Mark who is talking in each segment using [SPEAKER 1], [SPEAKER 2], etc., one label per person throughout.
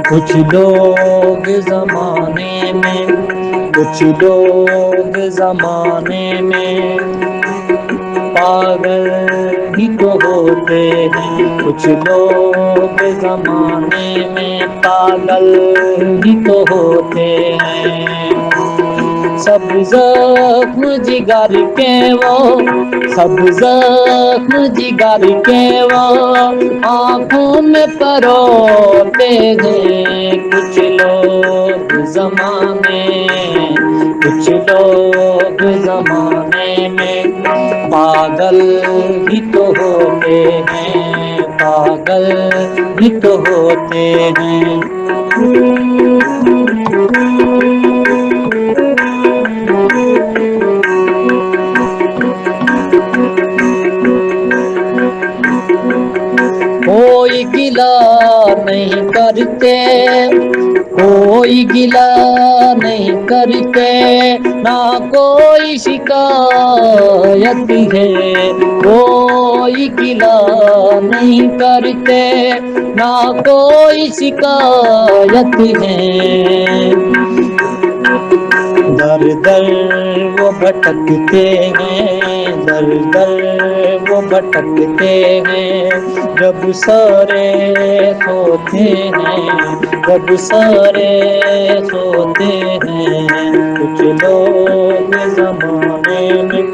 [SPEAKER 1] कुछ लोग जमाने में, कुछ लोग जमाने में पागल ही तो होते हैं। कुछ लोग जमाने में पागल ही तो होते हैं। सब जख्म जिगर के वो, सब जख्म जिगर के वो आँखों में परोते हैं। कुछ लोग जमाने, कुछ लोग जमाने में पागल ही तो होते हैं, पागल ही तो होते हैं। कोई गिला नहीं करते, कोई गिला नहीं करते, ना कोई शिकायत है। कोई गिला नहीं करते, ना कोई शिकायत है। दर दर वो भटकते हैं, दर दर वो भटकते हैं। जब सारे सोते हैं, जब सारे सोते हैं। कुछ लोग जमाने में,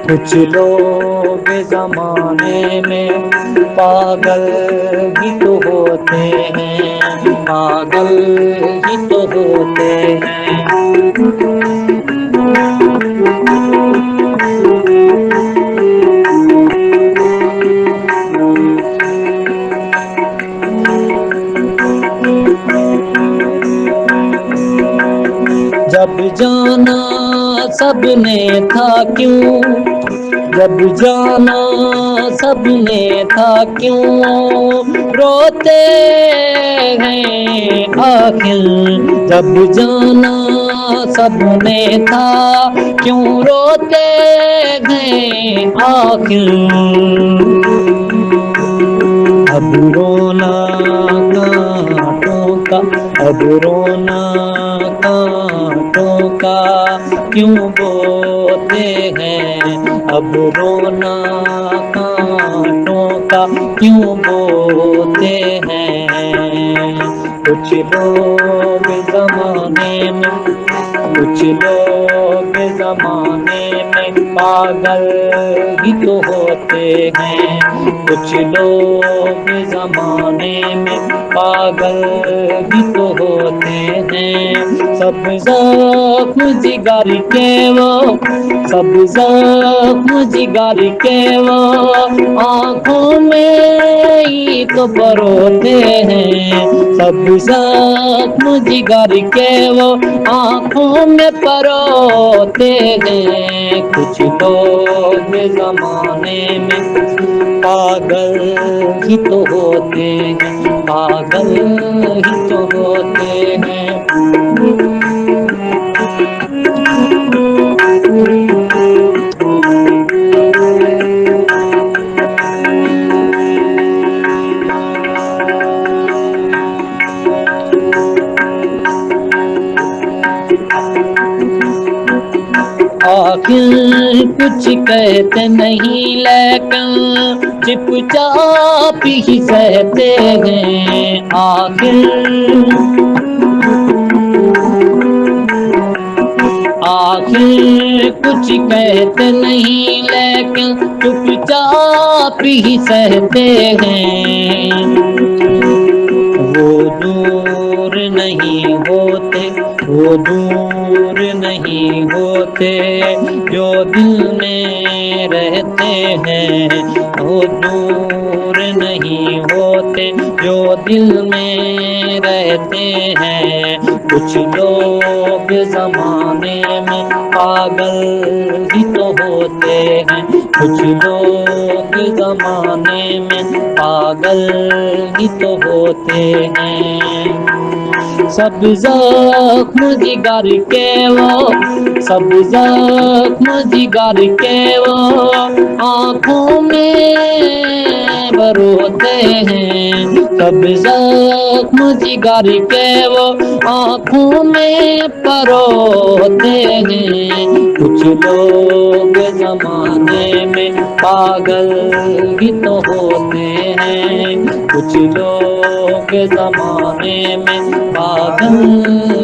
[SPEAKER 1] कुछ लोग जमाने में पागल ही तो होते हैं, पागल ही तो होते हैं। जब जाना सबने था क्यों, जब जाना सबने था क्यों रोते हैं आखिर। जब जाना सबने था क्यों रोते हैं आखिर। अब रोना कांटों का, अब रोना कांटों का क्यों बोते हैं। अब रोना कांटों का क्यों बोते हैं। कुछ लोग जमाने में, कुछ लोग जमाने में पागल ही तो होते हैं। कुछ लोग जमाने में पागल ही तो होते हैं। सब जख्म जिगर के वो, सब जख्म जिगर के वो आँखों में ही तो परोते हैं। सब जख्म जिगर के वो आँखों में परोते हैं। कुछ लोग जमाने में पागल ही तो होते हैं, पागल ही तो होते हैं। आखिर कुछ कहते नहीं लेकिन चुपचाप ही सहते हैं। आखिर आखिर कुछ कहते नहीं लेकिन चुपचाप ही सहते हैं। वो दूर नहीं होते, वो दूर नहीं होते जो दिल में रहते हैं। वो दूर नहीं होते जो दिल में रहते हैं। कुछ लोग जमाने में पागल ही तो होते हैं। कुछ लोग जमाने में पागल ही तो होते हैं। सब जख्म जिगर के वो, सब जख्म जिगर के वो आँखों में वो रोते हैं। सब जख्म जिगर के वो आँखों में परोते हैं। कुछ लोग जमाने में पागल ही तो होते हैं। कुछ लोग जमाने में पागल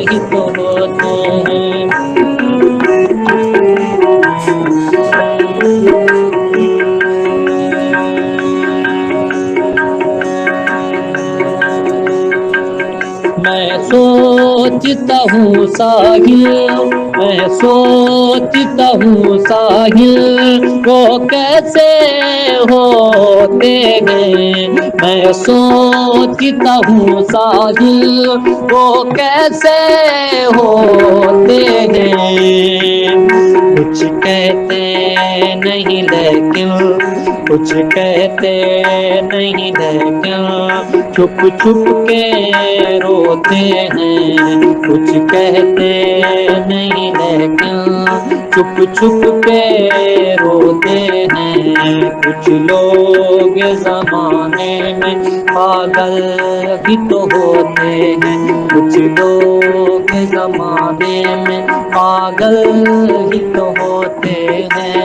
[SPEAKER 1] ही तो होते हैं। मैं सोचता हूँ साहिल, मैं सोचता हूँ साहिल, वो कैसे होते हैं। मैं सोचता हूँ साहिल, वो कैसे होते हैं। कुछ कहते नहीं लेकिन, कुछ कहते नहीं लेकिन छुप छुप के रोते हैं। कुछ कहते नहीं लेकिन छुप छुप के रोते हैं। कुछ लोग जमाने में पागल भी तो होते हैं। कुछ लोग जमाने में पागल ही तो होते हैं।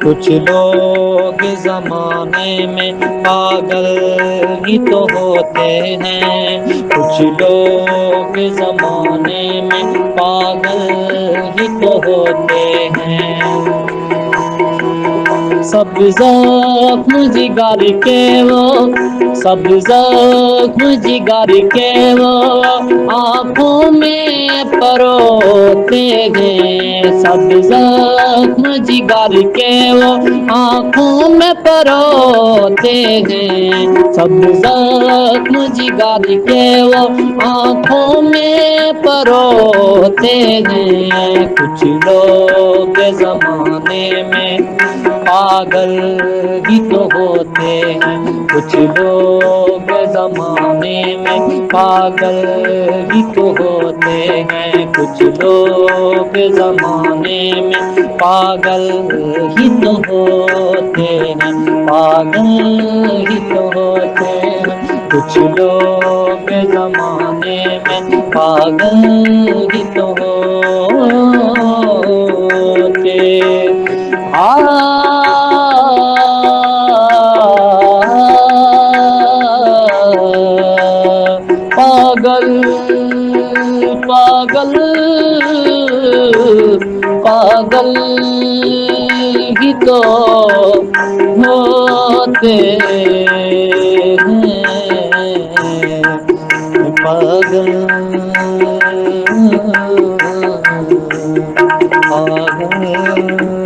[SPEAKER 1] कुछ लोग जमाने में पागल ही तो होते हैं। कुछ लोग जमाने में पागल ही तो होते हैं। सब जख्म जिगर के वो, सब जख्म जिगर के वो आँखों में परोते हैं। सब जख्म जिगर के वो आँखों में परोते हैं। सब जख्म जिगर के वो आँखों में परोते हैं। कुछ लोग जमाने में पागल ही तो होते हैं। कुछ लोग जमाने में पागल ही तो होते हैं। कुछ लोग जमाने में पागल ही तो होते हैं। पागल ही तो होते हैं। कुछ लोग जमाने में पागल ही तो होते पागल पागल पागल ही तो होते हैं। पागल पागल